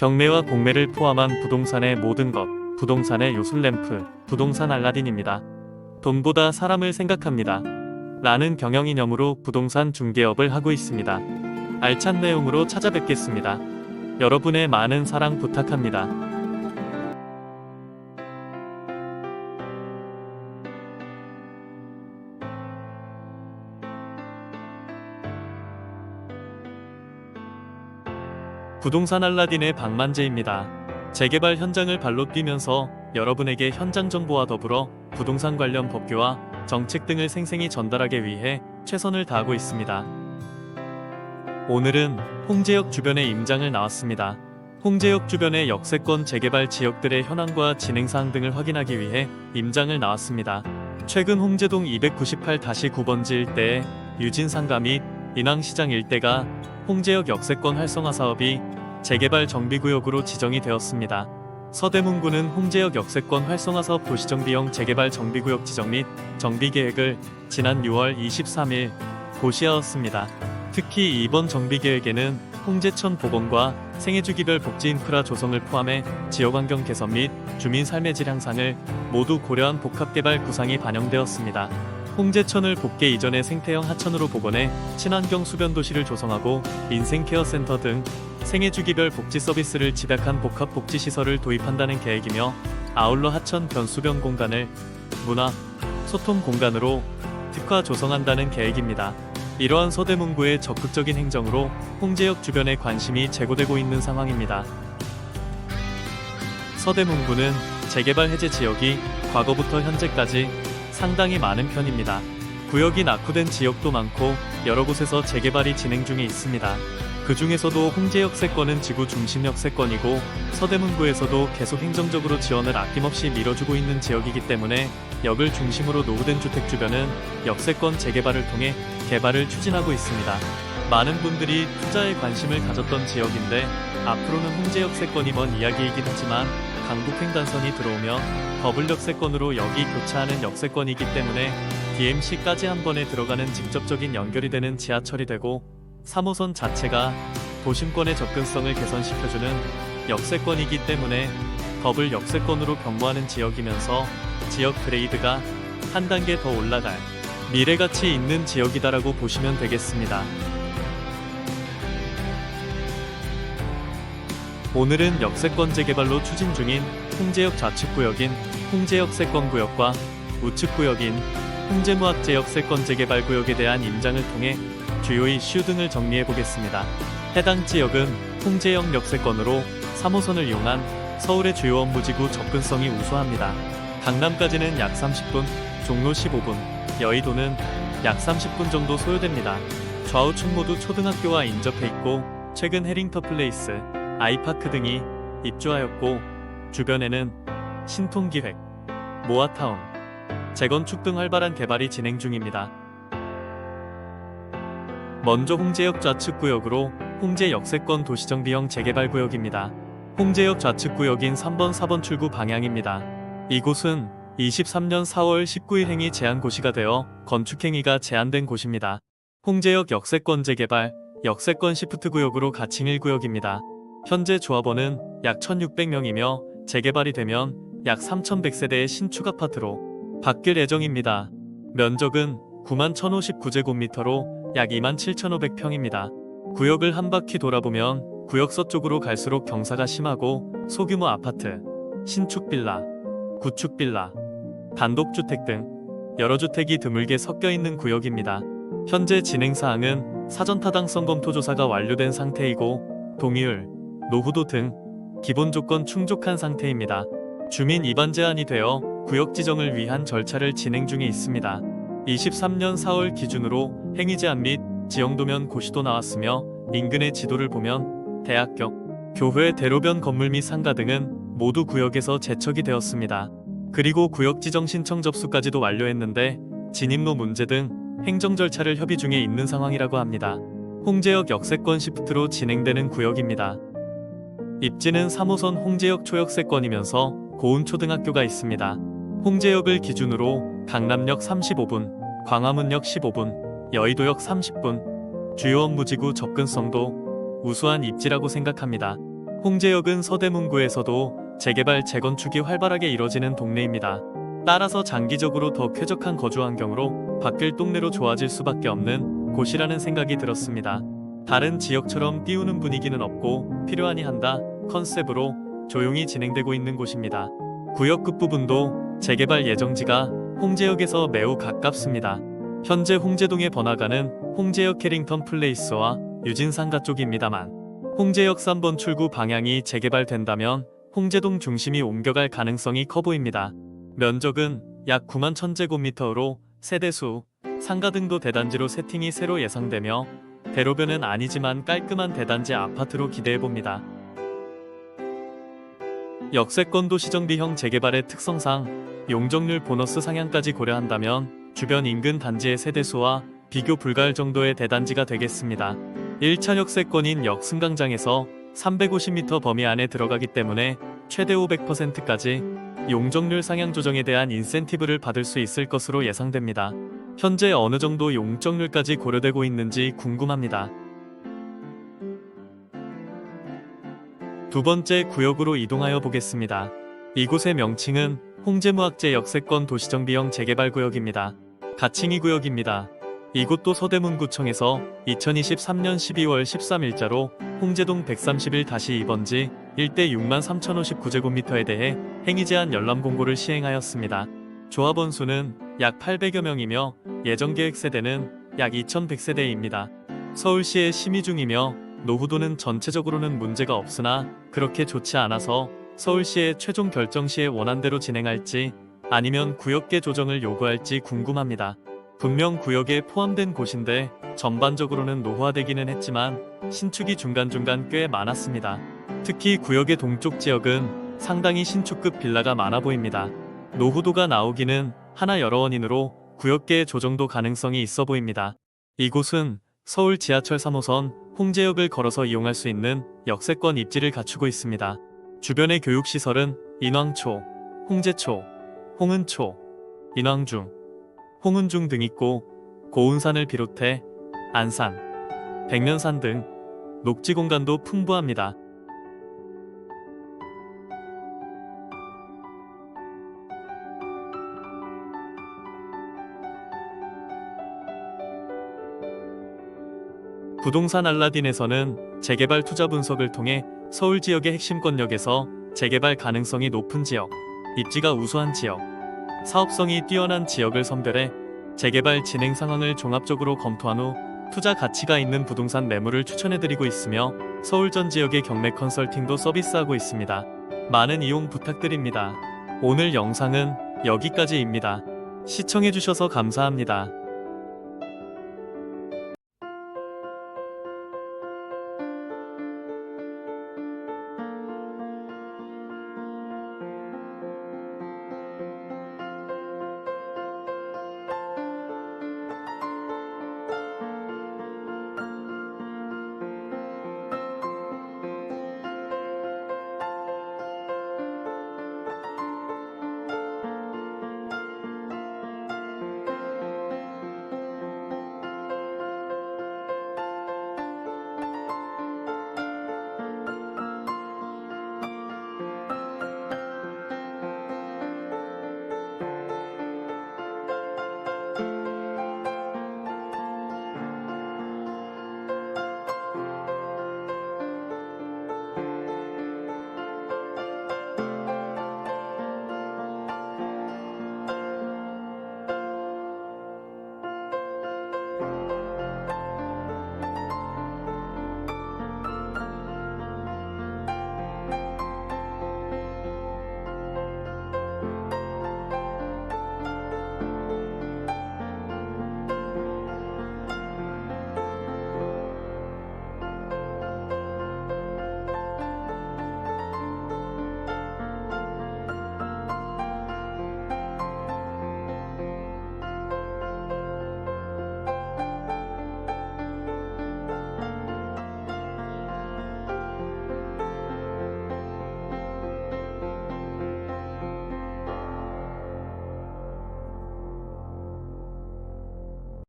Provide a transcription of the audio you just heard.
경매와 공매를 포함한 부동산의 모든 것, 부동산의 요술램프, 부동산 알라딘입니다. 돈보다 사람을 생각합니다. 라는 경영이념으로 부동산 중개업을 하고 있습니다. 알찬 내용으로 찾아뵙겠습니다. 여러분의 많은 사랑 부탁합니다. 부동산 알라딘의 박만재입니다. 재개발 현장을 발로 뛰면서 여러분에게 현장 정보와 더불어 부동산 관련 법규와 정책 등을 생생히 전달하기 위해 최선을 다하고 있습니다. 오늘은 홍제역 주변에 임장을 나왔습니다. 홍제역 주변의 역세권 재개발 지역들의 현황과 진행사항 등을 확인하기 위해 임장을 나왔습니다. 최근 홍제동 298-9번지 일대의 유진상가 및 인왕시장 일대가 홍제역 역세권 활성화 사업이 재개발 정비구역으로 지정이 되었습니다. 서대문구는 홍제역 역세권 활성화 사업 도시정비형 재개발 정비구역 지정 및 정비계획을 지난 6월 23일 고시하였습니다. 특히 이번 정비계획에는 홍제천 복원과 생애주기별 복지인프라 조성을 포함해 지역환경 개선 및 주민 삶의 질 향상을 모두 고려한 복합개발 구상이 반영되었습니다. 홍제천을 복개 이전의 생태형 하천으로 복원해 친환경 수변도시를 조성하고 민생케어센터 등 생애주기별 복지 서비스를 집약한 복합복지시설을 도입한다는 계획이며, 아울러 하천 변수변 공간을 문화, 소통 공간으로 특화 조성한다는 계획입니다. 이러한 서대문구의 적극적인 행정으로 홍제역 주변에 관심이 제고되고 있는 상황입니다. 서대문구는 재개발 해제 지역이 과거부터 현재까지 상당히 많은 편입니다. 구역이 낙후된 지역도 많고 여러 곳에서 재개발이 진행 중에 있습니다. 그 중에서도 홍제역 세권은 지구 중심 역세권이고 서대문구에서도 계속 행정적으로 지원을 아낌없이 밀어주고 있는 지역이기 때문에 역을 중심으로 노후된 주택 주변은 역세권 재개발을 통해 개발을 추진하고 있습니다. 많은 분들이 투자에 관심을 가졌던 지역인데 앞으로는 홍제역 세권이 먼 이야기이긴 하지만 강북횡단선이 들어오며 더블 역세권으로 역이 교차하는 역세권이기 때문에 DMC까지 한 번에 들어가는 직접적인 연결이 되는 지하철이 되고 3호선 자체가 도심권의 접근성을 개선시켜주는 역세권이기 때문에 더블 역세권으로 변모하는 지역이면서 지역 그레이드가 한 단계 더 올라갈 미래가치 있는 지역이다라고 보시면 되겠습니다. 오늘은 역세권 재개발로 추진 중인 홍제역 좌측구역인 홍제역 세권구역과 우측구역인 홍제무학제역 세권 재개발 구역에 대한 임장을 통해 주요 이슈 등을 정리해보겠습니다. 해당 지역은 홍제역 역세권으로 3호선을 이용한 서울의 주요 업무지구 접근성이 우수합니다. 강남까지는 약 30분, 종로 15분, 여의도는 약 30분 정도 소요됩니다. 좌우측 모두 초등학교와 인접해 있고 최근 해링턴 플레이스, 아이파크 등이 입주하였고 주변에는 신통기획, 모아타운, 재건축 등 활발한 개발이 진행 중입니다. 먼저 홍제역 좌측구역으로 홍제 역세권 도시정비형 재개발 구역입니다. 홍제역 좌측구역인 3번 4번 출구 방향입니다. 이곳은 23년 4월 19일 행위 제한 고시가 되어 건축행위가 제한된 곳입니다. 홍제역 역세권 재개발, 역세권 시프트 구역으로 가칭 1구역입니다. 현재 조합원은 약 1600명이며 재개발이 되면 약 3100세대의 신축 아파트로 바뀔 예정입니다. 면적은 91,059제곱미터로 약 27,500평입니다. 구역을 한 바퀴 돌아보면 구역 서쪽으로 갈수록 경사가 심하고 소규모 아파트, 신축 빌라, 구축 빌라, 단독주택 등 여러 주택이 드물게 섞여 있는 구역입니다. 현재 진행사항은 사전타당성 검토 조사가 완료된 상태이고 동의율, 노후도 등 기본 조건 충족한 상태입니다. 주민 입안 제한이 되어 구역 지정을 위한 절차를 진행 중에 있습니다. 23년 4월 기준으로 행위 제한 및 지형도면 고시도 나왔으며 인근의 지도를 보면 대학교, 교회 대로변 건물 및 상가 등은 모두 구역에서 제척이 되었습니다. 그리고 구역 지정 신청 접수까지도 완료했는데 진입로 문제 등 행정 절차를 협의 중에 있는 상황이라고 합니다. 홍제역 역세권 시프트로 진행되는 구역입니다. 입지는 3호선 홍제역 초역세권이면서 고운초등학교가 있습니다. 홍제역을 기준으로 강남역 35분, 광화문역 15분, 여의도역 30분, 주요 업무지구 접근성도 우수한 입지라고 생각합니다. 홍제역은 서대문구에서도 재개발 재건축이 활발하게 이뤄지는 동네입니다. 따라서 장기적으로 더 쾌적한 거주 환경으로 바뀔 동네로 좋아질 수밖에 없는 곳이라는 생각이 들었습니다. 다른 지역처럼 띄우는 분위기는 없고 필요하니 한다 컨셉으로 조용히 진행되고 있는 곳입니다. 구역 끝부분도 재개발 예정지가 홍제역에서 매우 가깝습니다. 현재 홍제동의 번화가는 홍제역 캐링턴 플레이스와 유진상가 쪽입니다만 홍제역 3번 출구 방향이 재개발된다면 홍제동 중심이 옮겨갈 가능성이 커 보입니다. 면적은 약 9만 1000제곱미터로 세대수, 상가 등도 대단지로 세팅이 새로 예상되며 대로변은 아니지만 깔끔한 대단지 아파트로 기대해봅니다. 역세권 도시정비형 재개발의 특성상 용적률 보너스 상향까지 고려한다면 주변 인근 단지의 세대수와 비교 불가할 정도의 대단지가 되겠습니다. 1차 역세권인 역승강장에서 350m 범위 안에 들어가기 때문에 최대 500%까지 용적률 상향 조정에 대한 인센티브를 받을 수 있을 것으로 예상됩니다. 현재 어느 정도 용적률까지 고려되고 있는지 궁금합니다. 두 번째 구역으로 이동하여 보겠습니다. 이곳의 명칭은 홍제무학재 역세권 도시정비형 재개발구역입니다. 가칭이 구역입니다. 이곳도 서대문구청에서 2023년 12월 13일자로 홍제동 131-2번지 일대 63,059제곱미터에 대해 행위제한 열람 공고를 시행하였습니다. 조합원 수는 약 800여 명이며 예정계획 세대는 약 2100세대입니다. 서울시에 심의 중이며 노후도는 전체적으로는 문제가 없으나 그렇게 좋지 않아서 서울시의 최종 결정 시에 원안대로 진행할지 아니면 구역계 조정을 요구할지 궁금합니다. 분명 구역에 포함된 곳인데 전반적으로는 노후화되기는 했지만 신축이 중간중간 꽤 많았습니다. 특히 구역의 동쪽 지역은 상당히 신축급 빌라가 많아 보입니다. 노후도가 나오기는 하나 여러 원인으로 구역계 조정도 가능성이 있어 보입니다. 이곳은 서울 지하철 3호선 홍제역을 걸어서 이용할 수 있는 역세권 입지를 갖추고 있습니다. 주변의 교육시설은 인왕초, 홍제초, 홍은초, 인왕중, 홍은중 등 있고 고운산을 비롯해 안산, 백면산 등 녹지 공간도 풍부합니다. 부동산 알라딘에서는 재개발 투자 분석을 통해 서울 지역의 핵심 권역에서 재개발 가능성이 높은 지역, 입지가 우수한 지역, 사업성이 뛰어난 지역을 선별해 재개발 진행 상황을 종합적으로 검토한 후 투자 가치가 있는 부동산 매물을 추천해드리고 있으며 서울 전 지역의 경매 컨설팅도 서비스하고 있습니다. 많은 이용 부탁드립니다. 오늘 영상은 여기까지입니다. 시청해주셔서 감사합니다.